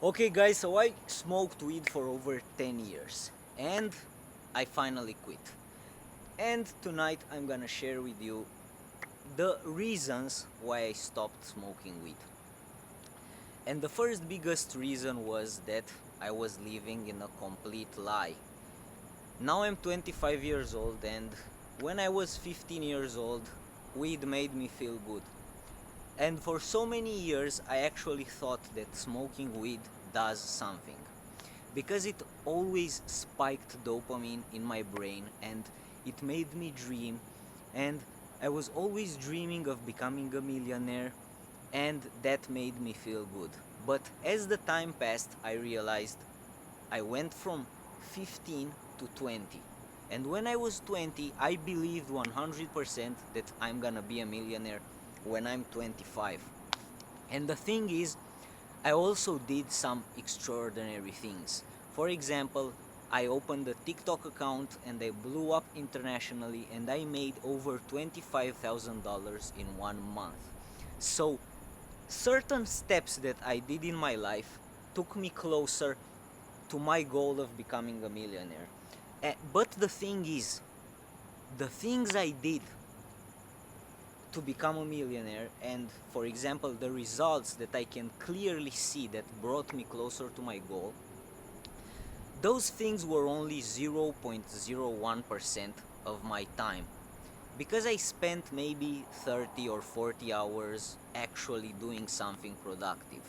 Okay, guys, so I smoked weed for over 10 years and I finally quit. And tonight I'm gonna share with you the reasons why I stopped smoking weed. And the first biggest reason was that I was living in a complete lie. Now I'm 25 years old, and when I was 15 years old, weed made me feel good. And for so many years, I actually thought that smoking weed does something. Because it always spiked dopamine in my brain and it made me dream, and I was always dreaming of becoming a millionaire, and that made me feel good. But as the time passed, I realized I went from 15 to 20. And when I was 20, I believed 100% that I'm gonna be a millionaire when I'm 25. And the thing is, I also did some extraordinary things. For example, I opened a TikTok account and I blew up internationally and I made over $25,000 in 1 month. So, certain steps that I did in my life took me closer to my goal of becoming a millionaire. But the thing is, the things I did to become a millionaire, and for example the results that I can clearly see that brought me closer to my goal, those things were only 0.01% of my time, because I spent maybe 30 or 40 hours actually doing something productive.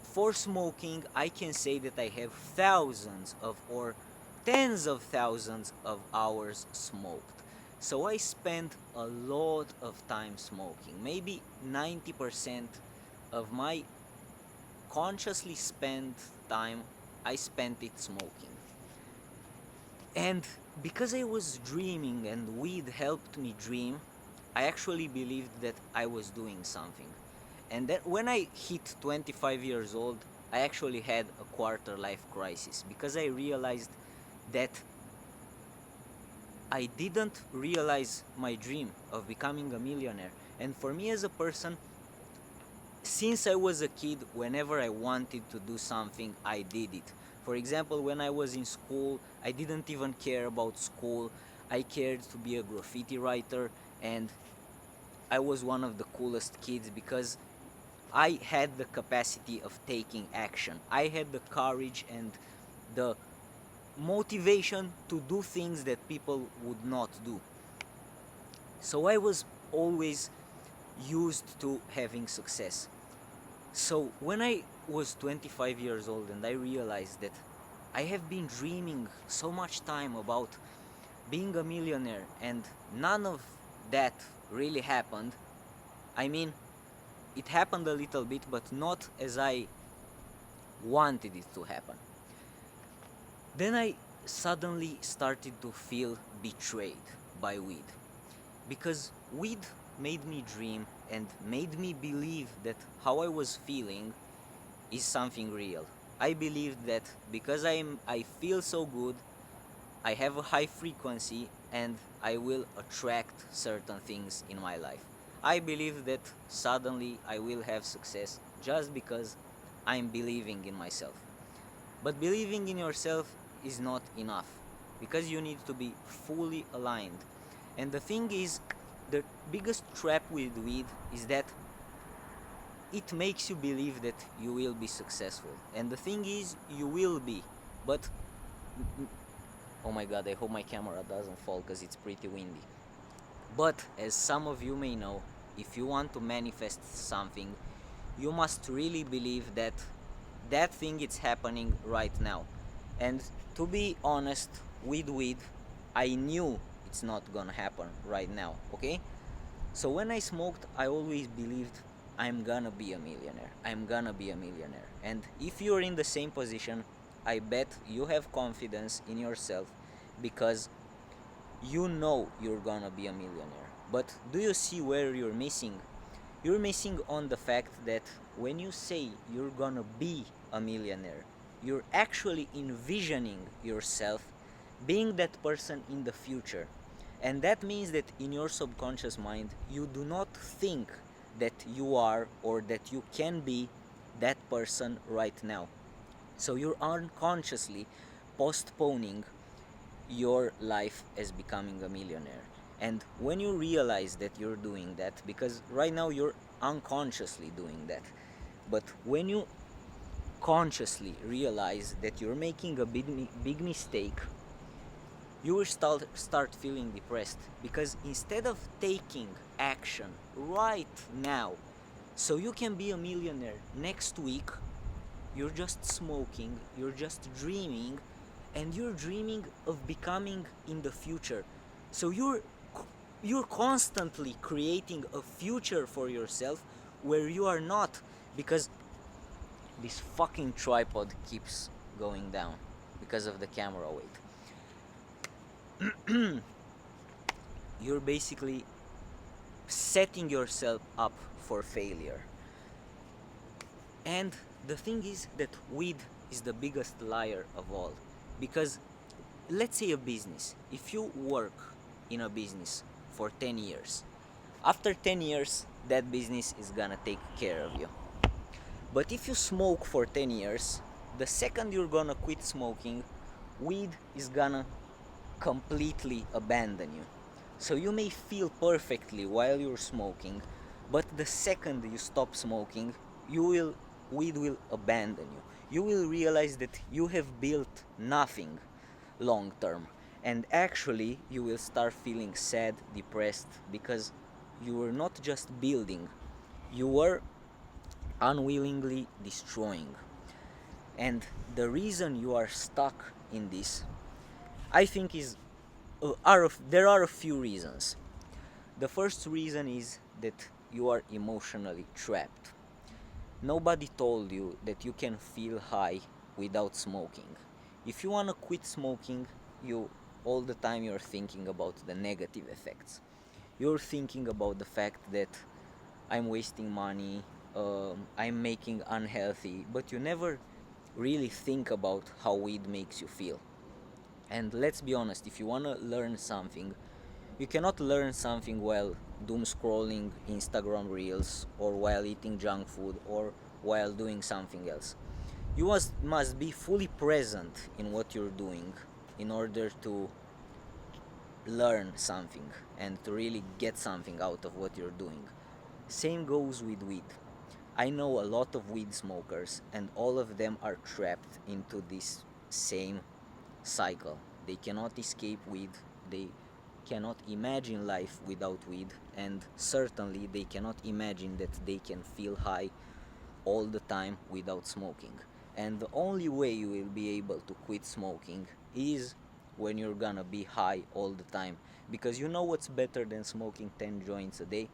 For smoking, I can say that I have thousands of or tens of thousands of hours smoked. So I spent a lot of time smoking. Maybe 90% of my consciously spent time, I spent it smoking. And because I was dreaming and weed helped me dream, I actually believed that I was doing something. And that when I hit 25 years old, I actually had a quarter life crisis because I realized that I didn't realize my dream of becoming a millionaire. And for me as a person, since I was a kid, whenever I wanted to do something, I did it. For example, when I was in school, I didn't even care about school. I cared to be a graffiti writer, and I was one of the coolest kids because I had the capacity of taking action. I had the courage and the motivation to do things that people would not do. So I was always used to having success. So when I was 25 years old and I realized that I have been dreaming so much time about being a millionaire and none of that really happened. I mean, it happened a little bit, but not as I wanted it to happen. Then I suddenly started to feel betrayed by weed, because weed made me dream and made me believe that how I was feeling is something real. I believed that because I feel so good, I have a high frequency and I will attract certain things in my life. I believe that suddenly I will have success just because I'm believing in myself. But believing in yourself is not enough, because you need to be fully aligned. And the thing is, the biggest trap with weed is that it makes you believe that you will be successful. And the thing is, you will be. But, oh my god, I hope my camera doesn't fall because it's pretty windy. But, as some of you may know, if you want to manifest something, you must really believe that that thing is happening right now. And to be honest, with weed, I knew it's not gonna happen right now, okay? So when I smoked, I always believed I'm gonna be a millionaire. I'm gonna be a millionaire. And if you're in the same position, I bet you have confidence in yourself because you know you're gonna be a millionaire. But do you see where you're missing? You're missing on the fact that when you say you're gonna be a millionaire, you're actually envisioning yourself being that person in the future. And that means that in your subconscious mind, you do not think that you are or that you can be that person right now. So you're unconsciously postponing your life as becoming a millionaire. And when you realize that you're doing that, because right now you're unconsciously doing that, but when you consciously realize that you're making a big mistake, you will start feeling depressed, because instead of taking action right now so you can be a millionaire next week, you're just smoking, you're just dreaming, and you're dreaming of becoming in the future. So you're constantly creating a future for yourself where you are not, because this fucking tripod keeps going down because of the camera weight. You're basically setting yourself up for failure. And the thing is that weed is the biggest liar of all. Because let's say a business, if you work in a business for 10 years, after 10 years, that business is gonna take care of you. But if you smoke for 10 years, the second you're gonna quit smoking, weed is gonna completely abandon you. So you may feel perfectly while you're smoking, but the second you stop smoking, weed will abandon you. You will realize that you have built nothing long term, and actually you will start feeling sad, depressed, because you were not just building, you were unwillingly destroying. And the reason you are stuck in this, I think, there are a few reasons. The first reason is that you are emotionally trapped. Nobody told you that you can feel high without smoking. If you wanna quit smoking, you all the time you're thinking about the negative effects. You're thinking about the fact that I'm wasting money, I'm making unhealthy, but you never really think about how weed makes you feel. And let's be honest, if you wanna learn something, you cannot learn something while doom scrolling Instagram reels, or while eating junk food, or while doing something else. You must be fully present in what you're doing in order to learn something and to really get something out of what you're doing. Same goes with weed. I know a lot of weed smokers, and all of them are trapped into this same cycle. They cannot escape weed, they cannot imagine life without weed, and certainly they cannot imagine that they can feel high all the time without smoking. And the only way you will be able to quit smoking is when you're gonna be high all the time. Because you know what's better than smoking 10 joints a day?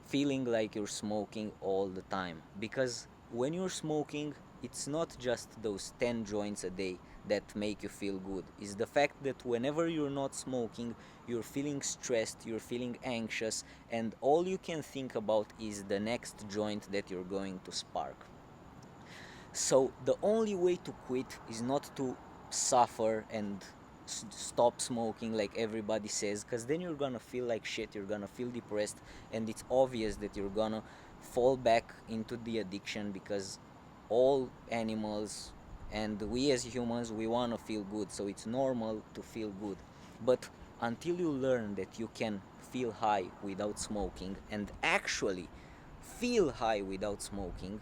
Feeling like you're smoking all the time. Because when you're smoking, it's not just those 10 joints a day that make you feel good. It's the fact that whenever you're not smoking, you're feeling stressed, you're feeling anxious, and all you can think about is the next joint that you're going to spark. So the only way to quit is not to suffer and stop smoking like everybody says, because then you're gonna feel like shit, you're gonna feel depressed, and it's obvious that you're gonna fall back into the addiction, because all animals and we as humans, we want to feel good, so it's normal to feel good. But until you learn that you can feel high without smoking, and actually feel high without smoking,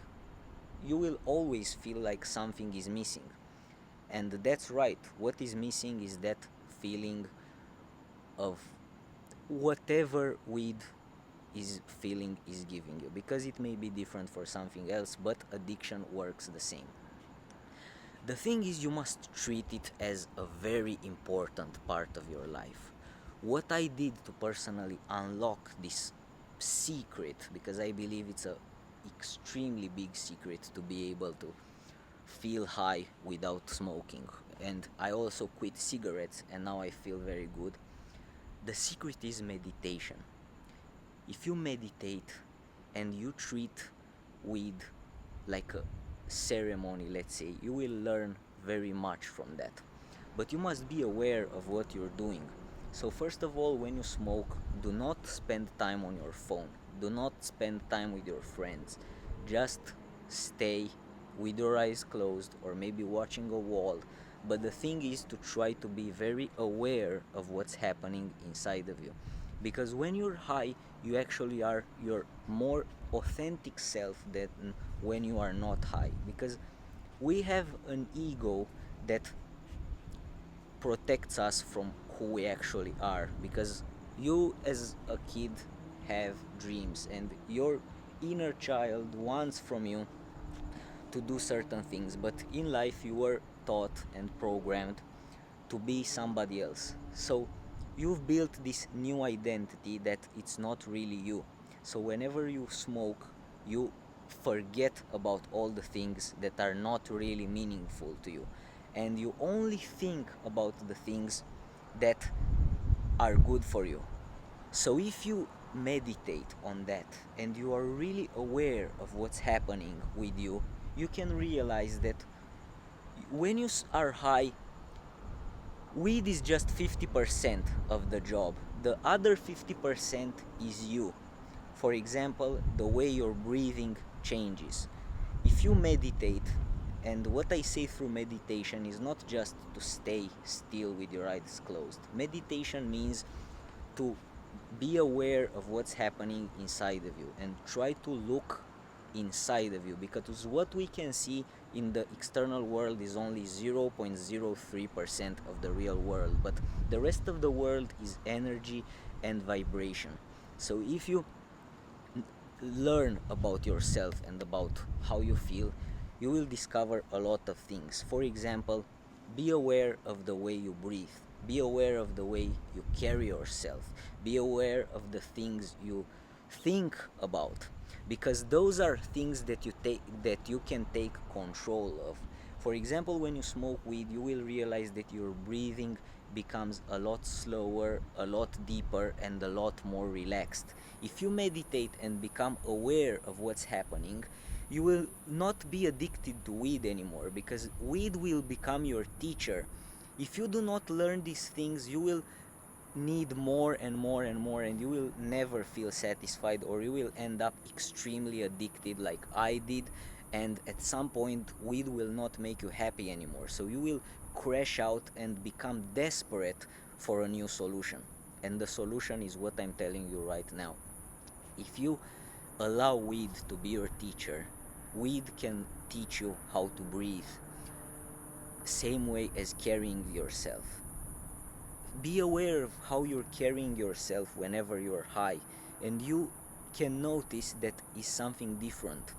you will always feel like something is missing. And that's right, what is missing is that feeling of whatever weed is feeling is giving you, because it may be different for something else, but addiction works the same. The thing is, you must treat it as a very important part of your life. What I did to personally unlock this secret, because I believe it's a extremely big secret to be able to feel high without smoking, and I also quit cigarettes and now I feel very good. The secret is meditation. If you meditate and you treat weed like a ceremony, let's say, you will learn very much from that. But you must be aware of what you're doing. So first of all, when you smoke, do not spend time on your phone. Do not spend time with your friends. Just stay with your eyes closed or maybe watching a wall, but the thing is to try to be very aware of what's happening inside of you. Because when you're high, you actually are your more authentic self than when you are not high. Because we have an ego that protects us from who we actually are, because you as a kid have dreams and your inner child wants from you to do certain things, but in life you were taught and programmed to be somebody else. So you've built this new identity that it's not really you. So whenever you smoke, you forget about all the things that are not really meaningful to you, and you only think about the things that are good for you. So if you meditate on that and you are really aware of what's happening with you, you can realize that when you are high, weed is just 50% of the job. The other 50% is you. For example, the way your breathing changes. If you meditate, and what I say through meditation is not just to stay still with your eyes closed. Meditation means to be aware of what's happening inside of you and try to look inside of you, because what we can see in the external world is only 0.03% of the real world, but the rest of the world is energy and vibration. So if you learn about yourself and about how you feel, you will discover a lot of things. For example, be aware of the way you breathe, be aware of the way you carry yourself, be aware of the things you think about, because those are things that you can take control of. For example, when you smoke weed, you will realize that your breathing becomes a lot slower, a lot deeper, and a lot more relaxed. If you meditate and become aware of what's happening, you will not be addicted to weed anymore, because weed will become your teacher. If you do not learn these things, you will need more and more and more, and you will never feel satisfied, or you will end up extremely addicted like I did, and at some point weed will not make you happy anymore, so you will crash out and become desperate for a new solution. And the solution is what I'm telling you right now. If you allow weed to be your teacher, weed can teach you how to breathe, same way as carrying yourself. Be aware of how you're carrying yourself whenever you're high, and you can notice that is something different.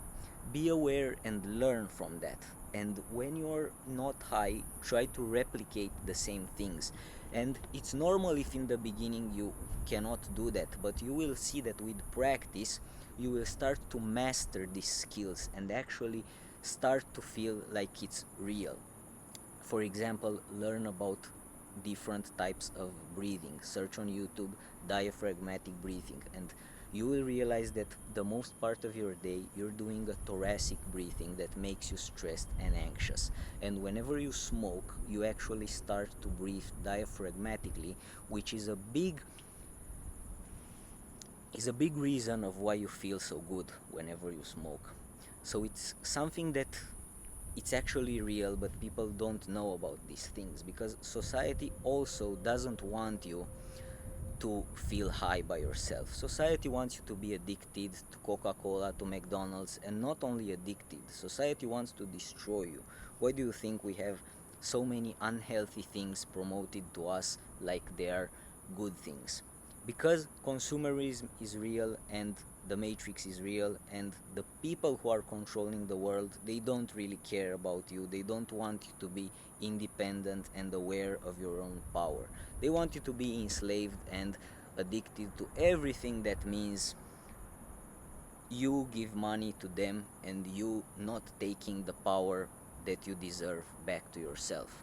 Be aware and learn from that. And when you're not high, try to replicate the same things. And it's normal if in the beginning you cannot do that, but you will see that with practice, you will start to master these skills and actually start to feel like it's real. For example, learn about different types of breathing. Search on YouTube diaphragmatic breathing, and you will realize that the most part of your day you're doing a thoracic breathing that makes you stressed and anxious. And whenever you smoke, you actually start to breathe diaphragmatically, which is a big reason of why you feel so good whenever you smoke. So it's something that it's actually real, but people don't know about these things, because society also doesn't want you to feel high by yourself. Society wants you to be addicted to Coca-Cola, to McDonald's, and not only addicted. Society wants to destroy you. Why do you think we have so many unhealthy things promoted to us like they are good things? Because consumerism is real, and the matrix is real, and the people who are controlling the world, they don't really care about you. They don't want you to be independent and aware of your own power. They want you to be enslaved and addicted to everything that means you give money to them and you not taking the power that you deserve back to yourself.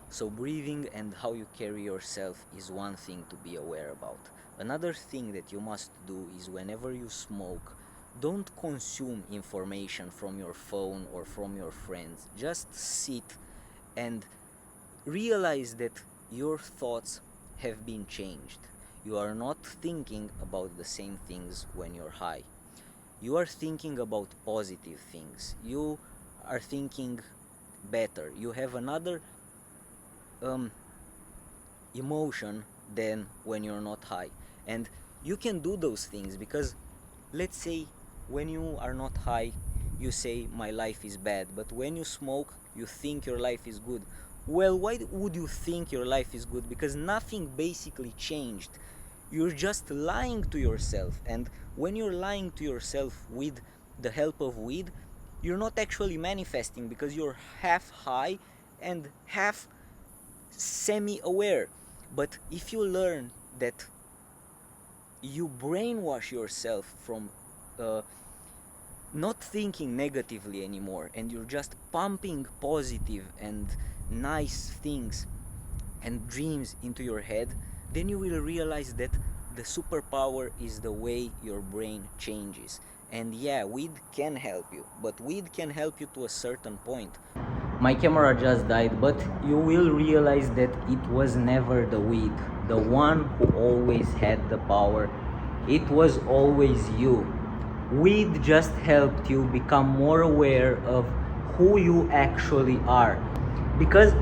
So breathing and how you carry yourself is one thing to be aware about. Another thing that you must do is whenever you smoke, don't consume information from your phone or from your friends. Just sit and realize that your thoughts have been changed. You are not thinking about the same things when you're high. you are thinking about positive things. You are thinking better. You have another emotion than when you're not high. And you can do those things because, let's say, when you are not high, you say my life is bad, but when you smoke, you think your life is good. Well, why would you think your life is good? Because nothing basically changed. You're just lying to yourself, and when you're lying to yourself with the help of weed, you're not actually manifesting because you're half high and half semi-aware. But if you learn that you brainwash yourself from not thinking negatively anymore, and you're just pumping positive and nice things and dreams into your head, then you will realize that the superpower is the way your brain changes. And yeah, weed can help you, but weed can help you to a certain point. My camera just died, but you will realize that it was never the weed, the one who always had the power. It was always you. Weed just helped you become more aware of who you actually are. Because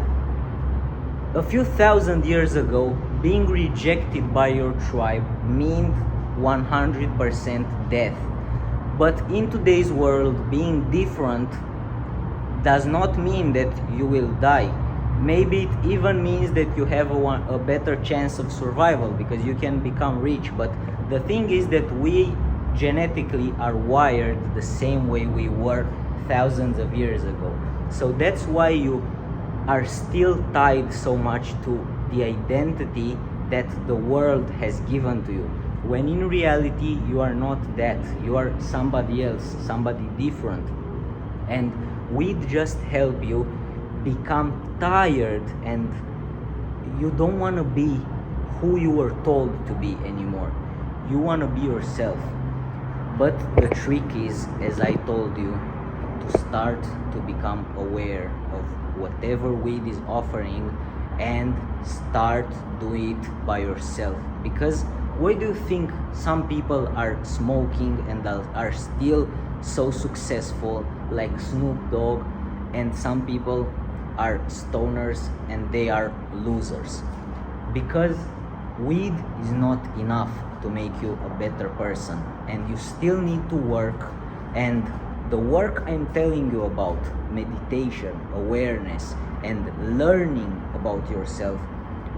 a few thousand years ago, being rejected by your tribe meant 100% death. But in today's world, being different does not mean that you will die. Maybe it even means that you have a better chance of survival because you can become rich. But the thing is that we genetically are wired the same way we were thousands of years ago. So that's why you are still tied so much to the identity that the world has given to you. When in reality, you are not that. You are somebody else, somebody different. And we'd just help you become tired, and you don't want to be who you were told to be anymore. You want to be yourself. But the trick is, as I told you, to start to become aware of whatever weed is offering and start doing it by yourself. Because why do you think some people are smoking and are still so successful, like Snoop Dogg, and some people are stoners and they are losers? Because weed is not enough to make you a better person, and you still need to work. And the work I'm telling you about, meditation, awareness, and learning about yourself,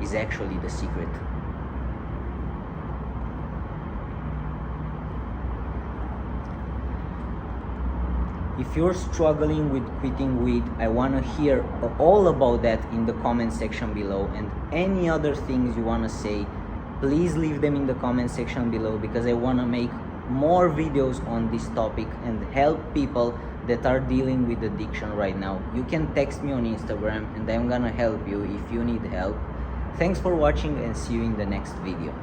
is actually the secret. If you're struggling with quitting weed, I want to hear all about that in the comment section below, and any other things you want to say, please leave them in the comment section below, because I want to make more videos on this topic and help people that are dealing with addiction right now. You can text me on Instagram and I'm gonna help you if you need help. Thanks for watching, and see you in the next video.